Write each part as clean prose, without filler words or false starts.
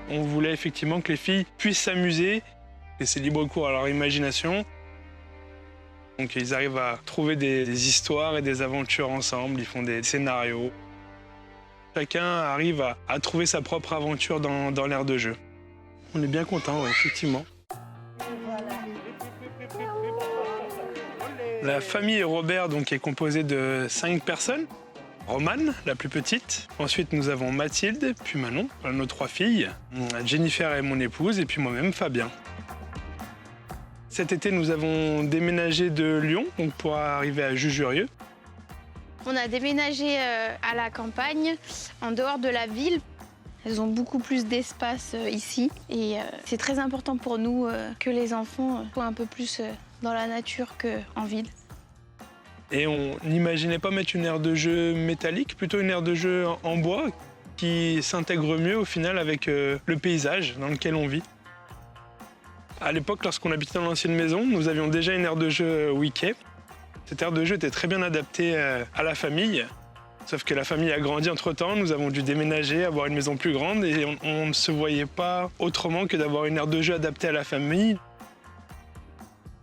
On voulait effectivement que les filles puissent s'amuser, laisser libre cours à leur imagination. Donc ils arrivent à trouver des histoires et des aventures ensemble, ils font des scénarios. Chacun arrive à trouver sa propre aventure dans l'aire de jeu. On est bien contents, ouais, effectivement. La famille Robert donc, est composée de 5 personnes. Romane, la plus petite. Ensuite, nous avons Mathilde, puis Manon, nos 3 filles. Jennifer est mon épouse, et puis moi-même, Fabien. Cet été, nous avons déménagé de Lyon donc pour arriver à Jujurieux. On a déménagé à la campagne, en dehors de la ville. Elles ont beaucoup plus d'espace ici. Et c'est très important pour nous que les enfants soient un peu plus dans la nature qu'en ville. Et on n'imaginait pas mettre une aire de jeu métallique, plutôt une aire de jeu en bois qui s'intègre mieux au final avec le paysage dans lequel on vit. À l'époque, lorsqu'on habitait dans l'ancienne maison, nous avions déjà une aire de jeu Wickey. Cette aire de jeu était très bien adaptée à la famille. Sauf que la famille a grandi entre-temps, nous avons dû déménager, avoir une maison plus grande et on ne se voyait pas autrement que d'avoir une aire de jeu adaptée à la famille.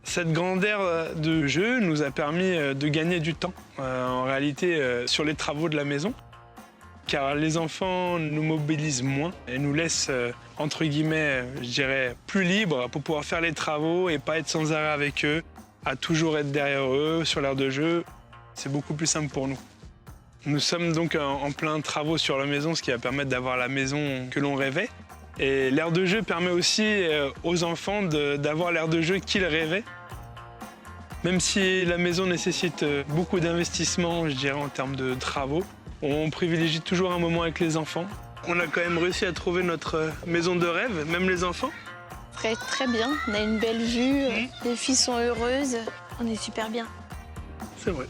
Cette grande aire de jeu nous a permis de gagner du temps, en réalité, sur les travaux de la maison. Car les enfants nous mobilisent moins et nous laissent, entre guillemets, je dirais, plus libres pour pouvoir faire les travaux et pas être sans arrêt avec eux, à toujours être derrière eux sur l'aire de jeu. C'est beaucoup plus simple pour nous. Nous sommes donc en plein travaux sur la maison, ce qui va permettre d'avoir la maison que l'on rêvait. Et l'aire de jeu permet aussi aux enfants d'avoir l'aire de jeu qu'ils rêvaient. Même si la maison nécessite beaucoup d'investissement, je dirais, en termes de travaux, on privilégie toujours un moment avec les enfants. On a quand même réussi à trouver notre maison de rêve, même les enfants. Très, très bien. On a une belle vue, les filles sont heureuses. On est super bien. C'est vrai.